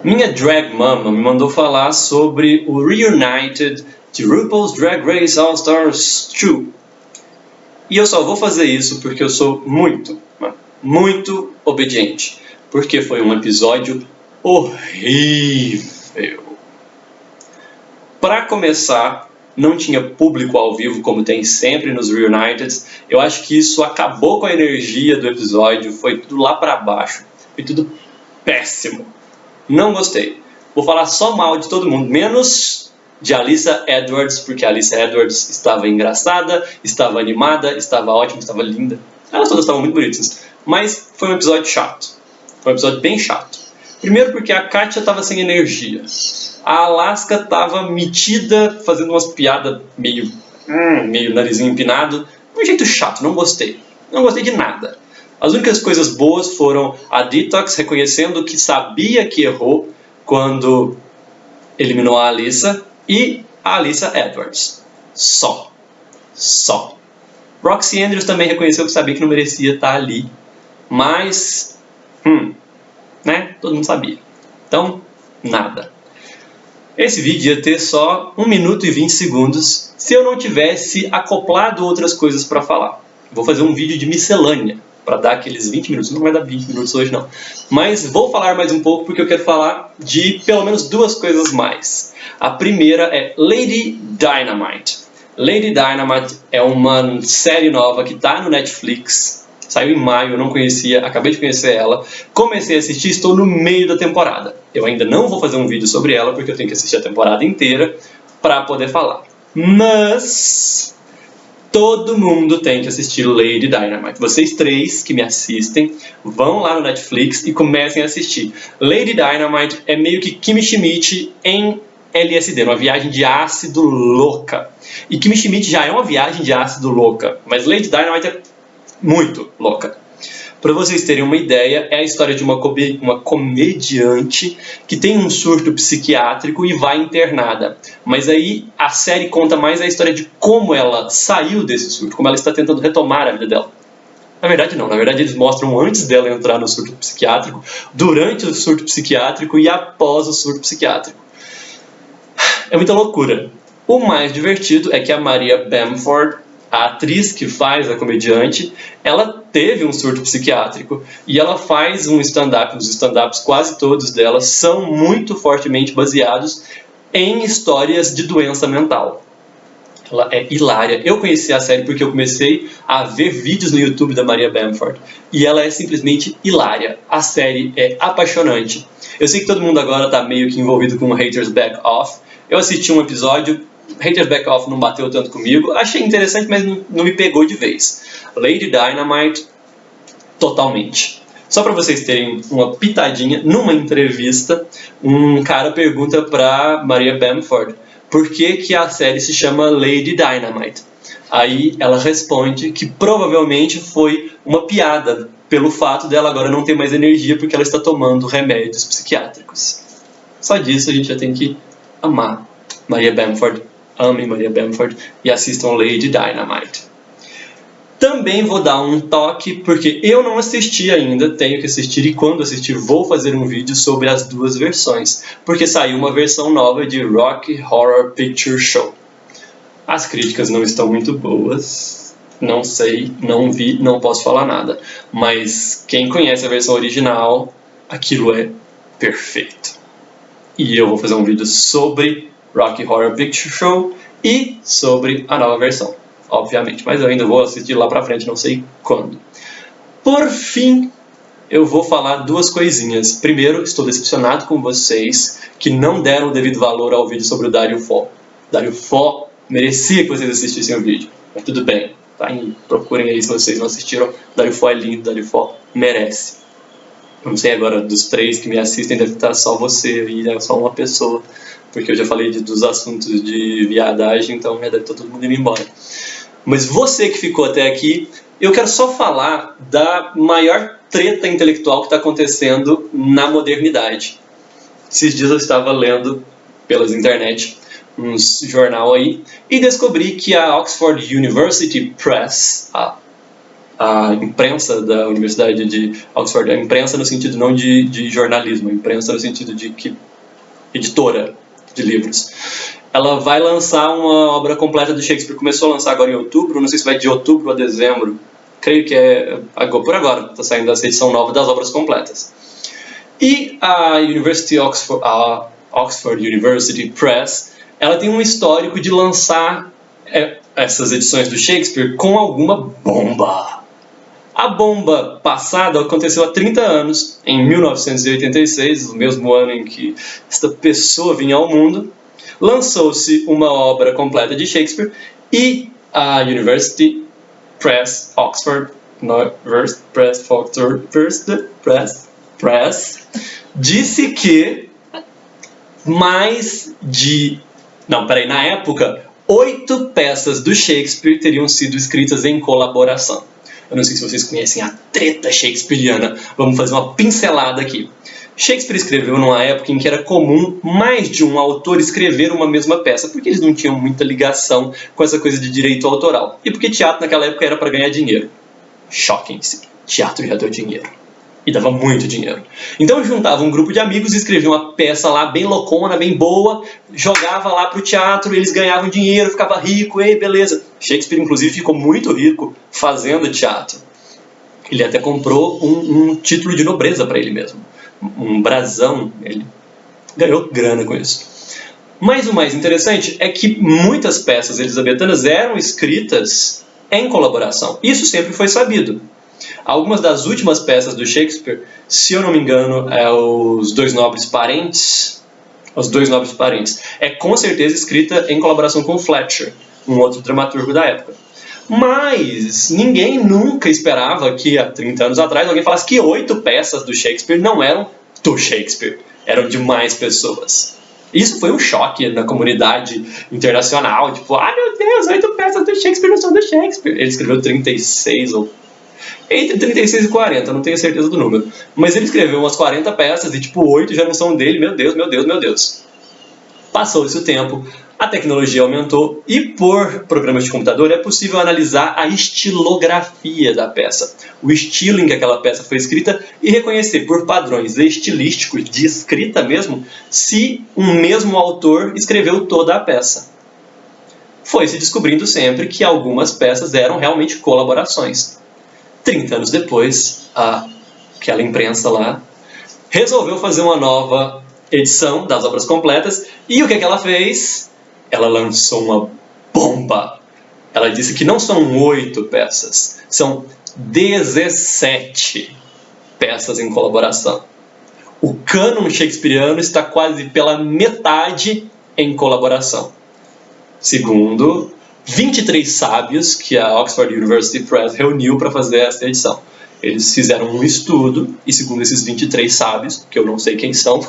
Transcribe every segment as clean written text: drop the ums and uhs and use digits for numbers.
Minha drag mama me mandou falar sobre o Reunited de RuPaul's Drag Race All Stars 2. E eu só vou fazer isso porque eu sou muito obediente. Porque foi um episódio horrível. Para começar, não tinha público ao vivo como tem sempre nos Reuniteds. Eu acho que isso acabou com a energia do episódio, foi tudo lá para baixo, foi tudo péssimo. Não gostei. Vou falar só mal de todo mundo, menos de Alyssa Edwards, porque a Alyssa Edwards estava engraçada, estava animada, estava ótima, estava linda. Elas todas estavam muito bonitas. Mas foi um episódio chato. Foi um episódio bem chato. Primeiro porque a Katya estava sem energia. A Alaska estava metida, fazendo umas piadas meio narizinho empinado. De um jeito chato, não gostei. Não gostei de nada. As únicas coisas boas foram a Detox reconhecendo que sabia que errou quando eliminou a Alyssa e a Alyssa Edwards. Só. Roxy Andrews também reconheceu que sabia que não merecia estar ali. Mas, né? Todo mundo sabia. Então, nada. Esse vídeo ia ter só 1 minuto e 20 segundos se eu não tivesse acoplado outras coisas para falar. Vou fazer um vídeo de miscelânea para dar aqueles 20 minutos. Não vai dar 20 minutos hoje não. Mas vou falar mais um pouco porque eu quero falar de pelo menos 2 coisas mais. A primeira é Lady Dynamite. Lady Dynamite é uma série nova que está no Netflix. Saiu em maio, eu não conhecia, acabei de conhecer ela. Comecei a assistir, estou no meio da temporada. Eu ainda não vou fazer um vídeo sobre ela porque eu tenho que assistir a temporada inteira para poder falar. Mas todo mundo tem que assistir Lady Dynamite. Vocês 3 que me assistem, vão lá no Netflix e comecem a assistir. Lady Dynamite é meio que Kimmy Schmidt em LSD, uma viagem de ácido louca. E Kimmy Schmidt já é uma viagem de ácido louca, mas Lady Dynamite é muito louca. Para vocês terem uma ideia, é a história de uma comediante que tem um surto psiquiátrico e vai internada. Mas aí a série conta mais a história de como ela saiu desse surto, como ela está tentando retomar a vida dela. Na verdade não, na verdade eles mostram antes dela entrar no surto psiquiátrico, durante o surto psiquiátrico e após o surto psiquiátrico. É muita loucura. O mais divertido é que a Maria Bamford, a atriz que faz a comediante, ela teve um surto psiquiátrico e ela faz um stand-up. Os stand-ups, quase todos delas, são muito fortemente baseados em histórias de doença mental. Ela é hilária. Eu conheci a série porque eu comecei a ver vídeos no YouTube da Maria Bamford e ela é simplesmente hilária. A série é apaixonante. Eu sei que todo mundo agora está meio que envolvido com Haters Back Off. Eu assisti um episódio, Haters Back Off não bateu tanto comigo, achei interessante, mas não me pegou de vez. Lady Dynamite, totalmente. Só para vocês terem uma pitadinha, numa entrevista, um cara pergunta para Maria Bamford por que a série se chama Lady Dynamite. Aí ela responde que provavelmente foi uma piada pelo fato dela agora não ter mais energia porque ela está tomando remédios psiquiátricos. Só disso a gente já tem que amar Maria Bamford. Amem Maria Bamford e assistam Lady Dynamite. Também vou dar um toque, porque eu não assisti ainda, tenho que assistir, e quando assistir vou fazer um vídeo sobre as 2 versões, porque saiu uma versão nova de Rocky Horror Picture Show. As críticas não estão muito boas, não sei, não vi, não posso falar nada, mas quem conhece a versão original, aquilo é perfeito. E eu vou fazer um vídeo sobre Rocky Horror Picture Show e sobre a nova versão, obviamente. Mas eu ainda vou assistir lá pra frente, não sei quando. Por fim, eu vou falar 2 coisinhas. Primeiro, estou decepcionado com vocês que não deram o devido valor ao vídeo sobre o Dario Fo. Dario Fo merecia que vocês assistissem o vídeo, mas tudo bem. Tá? Procurem aí se vocês não assistiram. Dario Fo é lindo, Dario Fo merece. Não sei agora, dos 3 que me assistem, deve estar só você e é só uma pessoa. Porque eu já falei dos assuntos de viadagem, então já deve estar todo mundo indo embora. Mas você que ficou até aqui, eu quero só falar da maior treta intelectual que está acontecendo na modernidade. Esses dias eu estava lendo pelas internet um jornal aí e descobri que a Oxford University Press, a a imprensa da Universidade de Oxford, a imprensa no sentido não de jornalismo, a imprensa no sentido de que editora de livros, ela vai lançar uma obra completa de Shakespeare. Começou a lançar agora em outubro, não sei se vai de outubro a dezembro, creio que é por agora, está saindo essa edição nova das obras completas. E a Oxford University Press, ela tem um histórico de lançar essas edições do Shakespeare com alguma bomba. A bomba passada aconteceu há 30 anos, em 1986, no mesmo ano em que esta pessoa vinha ao mundo. Lançou-se uma obra completa de Shakespeare e a University Press, Oxford Press, disse que na época, 8 peças do Shakespeare teriam sido escritas em colaboração. Eu não sei se vocês conhecem a treta shakespeariana, vamos fazer uma pincelada aqui. Shakespeare escreveu numa época em que era comum mais de um autor escrever uma mesma peça, porque eles não tinham muita ligação com essa coisa de direito autoral. E porque teatro naquela época era para ganhar dinheiro. Choquem-se, teatro já deu dinheiro. E dava muito dinheiro. Então juntava um grupo de amigos e escrevia uma peça lá bem loucona, bem boa, jogava lá pro teatro, eles ganhavam dinheiro, ficava rico, beleza. Shakespeare inclusive ficou muito rico fazendo teatro. Ele até comprou um título de nobreza para ele mesmo. Um brasão, ele ganhou grana com isso. Mas o mais interessante é que muitas peças elisabetanas eram escritas em colaboração. Isso sempre foi sabido. Algumas das últimas peças do Shakespeare, se eu não me engano, é Os Dois Nobres Parentes. Os Dois Nobres Parentes. É com certeza escrita em colaboração com Fletcher, um outro dramaturgo da época. Mas ninguém nunca esperava que, há 30 anos atrás, alguém falasse que 8 peças do Shakespeare não eram do Shakespeare, eram de mais pessoas. Isso foi um choque na comunidade internacional, tipo, meu Deus, 8 peças do Shakespeare não são do Shakespeare. Ele escreveu 36 ou entre 36 e 40, não tenho certeza do número. Mas ele escreveu umas 40 peças e tipo 8 já não são dele, meu Deus, meu Deus, meu Deus. Passou-se o tempo, a tecnologia aumentou e por programas de computador é possível analisar a estilografia da peça, o estilo em que aquela peça foi escrita e reconhecer por padrões estilísticos de escrita mesmo se um mesmo autor escreveu toda a peça. Foi se descobrindo sempre que algumas peças eram realmente colaborações. 30 anos depois, aquela imprensa lá resolveu fazer uma nova edição das obras completas e o que ela fez? Ela lançou uma bomba. Ela disse que não são 8 peças, são 17 peças em colaboração. O cânon shakespeariano está quase pela metade em colaboração. Segundo 23 sábios que a Oxford University Press reuniu para fazer essa edição. Eles fizeram um estudo, e segundo esses 23 sábios, que eu não sei quem são,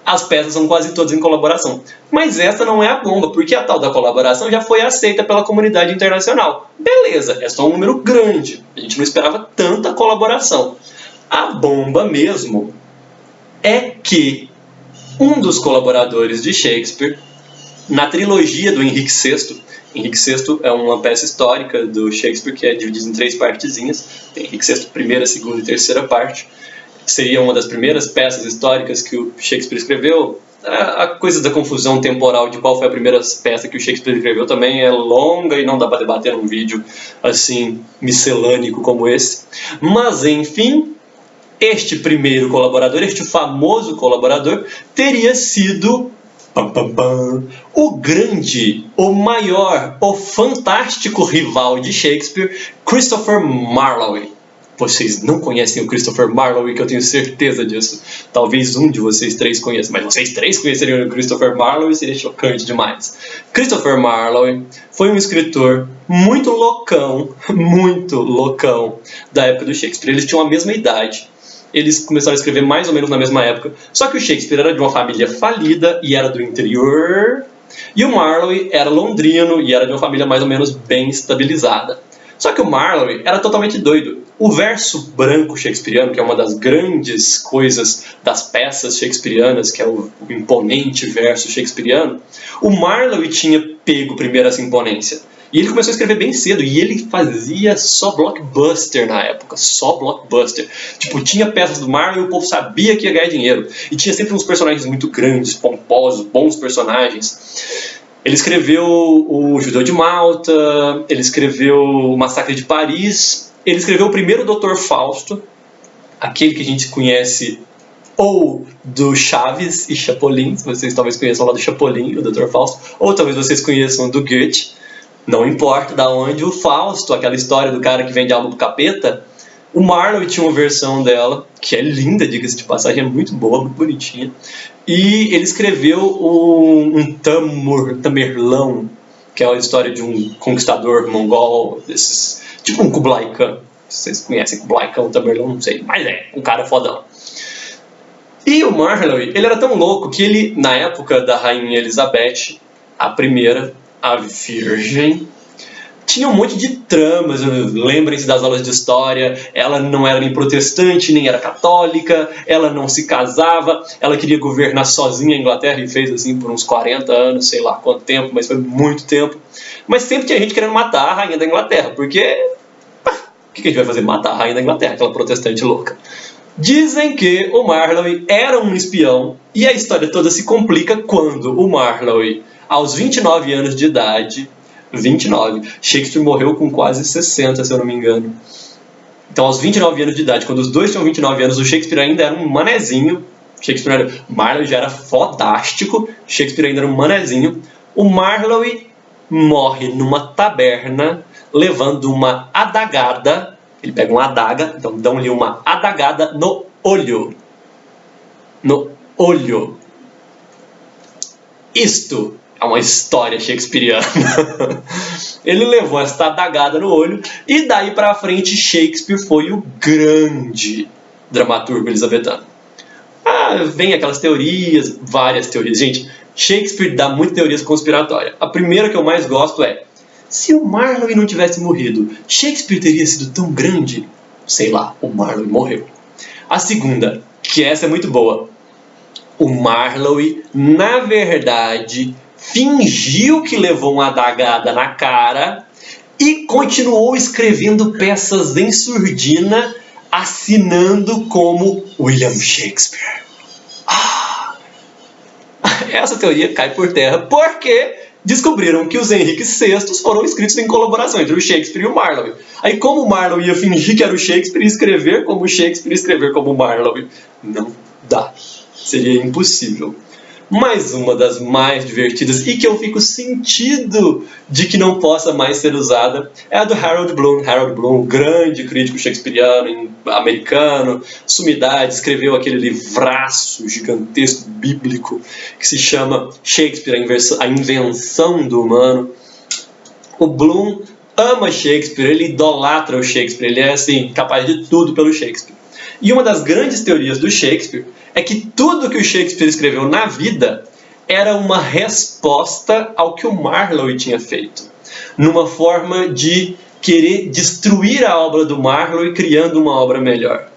as peças são quase todas em colaboração. Mas essa não é a bomba, porque a tal da colaboração já foi aceita pela comunidade internacional. Beleza, é só um número grande, a gente não esperava tanta colaboração. A bomba mesmo é que um dos colaboradores de Shakespeare, na trilogia do Henrique VI, Henrique VI é uma peça histórica do Shakespeare que é dividida em 3 partezinhas. Tem Henrique VI, primeira, segunda e terceira parte. Seria uma das primeiras peças históricas que o Shakespeare escreveu. A coisa da confusão temporal de qual foi a primeira peça que o Shakespeare escreveu também é longa e não dá para debater num vídeo assim miscelânico como esse. Mas, enfim, este primeiro colaborador, este famoso colaborador, teria sido o grande, o maior, o fantástico rival de Shakespeare, Christopher Marlowe. Vocês não conhecem o Christopher Marlowe, que eu tenho certeza disso. Talvez um de vocês 3 conheça, mas vocês 3 conheceriam o Christopher Marlowe, seria chocante demais. Christopher Marlowe foi um escritor muito loucão da época do Shakespeare. Eles tinham a mesma idade. Eles começaram a escrever mais ou menos na mesma época. Só que o Shakespeare era de uma família falida e era do interior. E o Marlowe era londrino e era de uma família mais ou menos bem estabilizada. Só que o Marlowe era totalmente doido. O verso branco shakespeariano, que é uma das grandes coisas das peças shakespearianas, que é o imponente verso shakespeariano, o Marlowe tinha pego primeiro essa imponência. E ele começou a escrever bem cedo, e ele fazia só blockbuster na época, só blockbuster. Tipo, tinha peças do Marvel e o povo sabia que ia ganhar dinheiro. E tinha sempre uns personagens muito grandes, pomposos, bons personagens. Ele escreveu o Judeu de Malta, ele escreveu o Massacre de Paris, ele escreveu o primeiro Dr. Fausto, aquele que a gente conhece ou do Chaves e Chapolin, vocês talvez conheçam lá do Chapolin, o Dr. Fausto, ou talvez vocês conheçam do Goethe, não importa da onde, o Fausto, aquela história do cara que vende alma do capeta, o Marlowe tinha uma versão dela, que é linda, diga-se de passagem, é muito boa, muito bonitinha, e ele escreveu um Tamerlão, que é a história de um conquistador mongol, desses, tipo um Kublai Khan, vocês conhecem Kublai Khan, Tamerlão, não sei, mas é, um cara fodão. E o Marlowe, ele era tão louco que ele, na época da Rainha Elizabeth, a primeira, a Virgem, tinha um monte de tramas, lembrem-se das aulas de história, ela não era nem protestante, nem era católica, ela não se casava, ela queria governar sozinha a Inglaterra e fez assim por uns 40 anos, sei lá quanto tempo, mas foi muito tempo. Mas sempre tinha gente querendo matar a Rainha da Inglaterra, porque o que a gente vai fazer? Matar a Rainha da Inglaterra, aquela protestante louca. Dizem que o Marlowe era um espião e a história toda se complica quando o Marlowe, aos 29 anos de idade, 29, Shakespeare morreu com quase 60, se eu não me engano. Então, aos 29 anos de idade, quando os dois tinham 29 anos, o Shakespeare ainda era um manezinho. Marlowe já era fodástico, Shakespeare ainda era um manezinho. O Marlowe morre numa taberna levando uma adagada. Ele pega uma adaga, então dão-lhe uma adagada no olho. No olho. Isto é uma história shakespeariana. Ele levou esta adagada no olho e daí pra frente Shakespeare foi o grande dramaturgo elizabetano. Vem aquelas teorias, várias teorias. Gente, Shakespeare dá muitas teorias conspiratórias. A primeira que eu mais gosto é: se o Marlowe não tivesse morrido, Shakespeare teria sido tão grande? Sei lá, o Marlowe morreu. A segunda, que essa é muito boa. O Marlowe, na verdade, fingiu que levou uma adagada na cara e continuou escrevendo peças em surdina, assinando como William Shakespeare. Essa teoria cai por terra porque descobriram que os Henriques VI foram escritos em colaboração entre o Shakespeare e o Marlowe. Aí, como o Marlowe ia fingir que era o Shakespeare e escrever como o Shakespeare e escrever como o Marlowe? Não dá. Seria impossível. Mas uma das mais divertidas e que eu fico sentido de que não possa mais ser usada é a do Harold Bloom. Harold Bloom, grande crítico shakespeariano, americano, sumidade, escreveu aquele livraço gigantesco, bíblico, que se chama Shakespeare, a Invenção do Humano. O Bloom ama Shakespeare, ele idolatra o Shakespeare, ele é assim, capaz de tudo pelo Shakespeare. E uma das grandes teorias do Shakespeare é que tudo que o Shakespeare escreveu na vida era uma resposta ao que o Marlowe tinha feito, numa forma de querer destruir a obra do Marlowe criando uma obra melhor.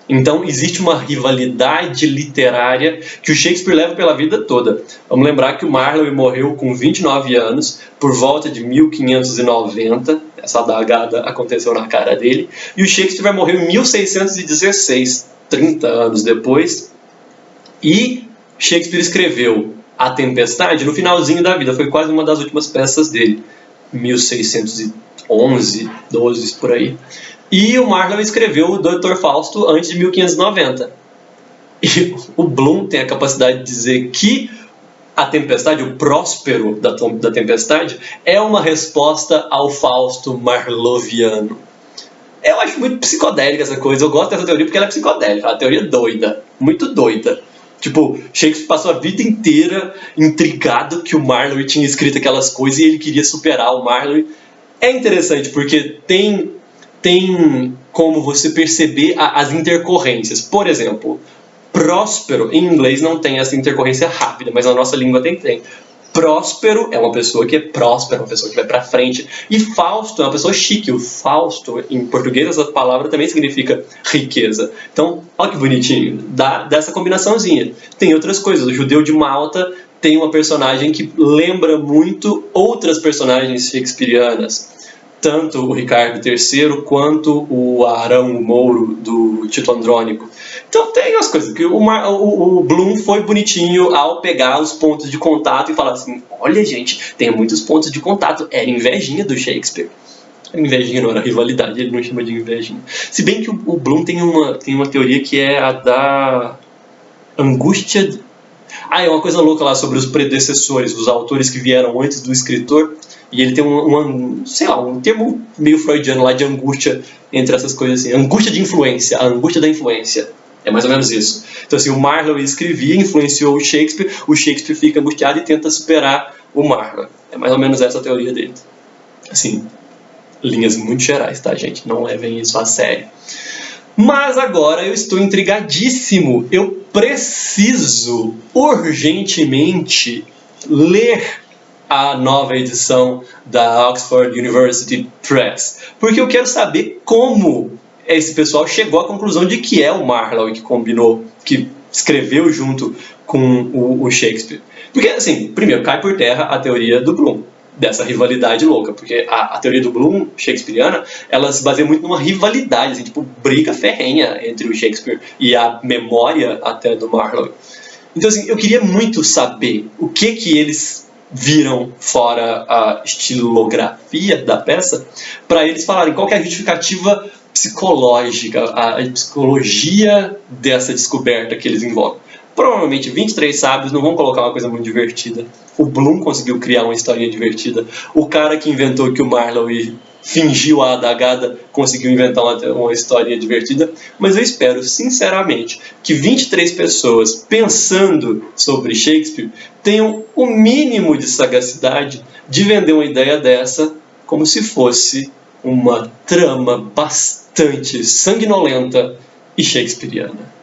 Então existe uma rivalidade literária que o Shakespeare leva pela vida toda. Vamos lembrar que o Marlowe morreu com 29 anos, por volta de 1590, essa adagada aconteceu na cara dele, e o Shakespeare vai morrer em 1616, 30 anos depois, e Shakespeare escreveu A Tempestade no finalzinho da vida, foi quase uma das últimas peças dele, 1611, 12, por aí. E o Marlowe escreveu o Dr. Fausto antes de 1590. E o Bloom tem a capacidade de dizer que A Tempestade, o Próspero da Tempestade, é uma resposta ao Fausto marloviano. Eu acho muito psicodélica essa coisa. Eu gosto dessa teoria porque ela é psicodélica. É uma teoria doida, muito doida. Tipo, Shakespeare passou a vida inteira intrigado que o Marlowe tinha escrito aquelas coisas e ele queria superar o Marlowe. É interessante porque tem como você perceber as intercorrências. Por exemplo, próspero, em inglês não tem essa intercorrência rápida, mas na nossa língua tem. Próspero é uma pessoa que é próspera, uma pessoa que vai pra frente. E Fausto é uma pessoa chique. O Fausto, em português, essa palavra também significa riqueza. Então, olha que bonitinho. Dá dessa combinaçãozinha. Tem outras coisas. O Judeu de Malta tem uma personagem que lembra muito outras personagens shakespearianas. Tanto o Ricardo III quanto o Arão o Mouro do Tito Andrônico. Então tem as coisas que o Bloom foi bonitinho ao pegar os pontos de contato e falar assim, olha gente, tem muitos pontos de contato, era invejinha do Shakespeare. Invejinha não era rivalidade, ele não chama de invejinha. Se bem que o Bloom tem uma teoria que é a da angústia. É uma coisa louca lá sobre os predecessores, os autores que vieram antes do escritor. E ele tem um termo meio freudiano lá de angústia entre essas coisas assim. Angústia de influência, a angústia da influência. É mais ou menos isso. Então assim, o Marlowe escrevia, influenciou o Shakespeare fica angustiado e tenta superar o Marlowe. É mais ou menos essa a teoria dele. Assim, linhas muito gerais, tá, gente? Não levem isso a sério. Mas agora eu estou intrigadíssimo. Eu preciso urgentemente ler a nova edição da Oxford University Press, porque eu quero saber como esse pessoal chegou à conclusão de que é o Marlowe que combinou, que escreveu junto com o Shakespeare. Porque, assim, primeiro, cai por terra a teoria do Bloom, dessa rivalidade louca, porque a teoria do Bloom, shakespeariana, ela se baseia muito numa rivalidade, assim, tipo, briga ferrenha entre o Shakespeare e a memória até do Marlowe. Então, assim, eu queria muito saber o que eles viram fora a estilografia da peça, para eles falarem qual que é a justificativa psicológica, a psicologia dessa descoberta que eles invocam. Provavelmente 23 sábios não vão colocar uma coisa muito divertida. O Bloom conseguiu criar uma historinha divertida. O cara que inventou que o Marlowe fingiu a adagada conseguiu inventar uma historinha divertida. Mas eu espero, sinceramente, que 23 pessoas pensando sobre Shakespeare tenham o mínimo de sagacidade de vender uma ideia dessa como se fosse uma trama bastante sanguinolenta e shakespeariana.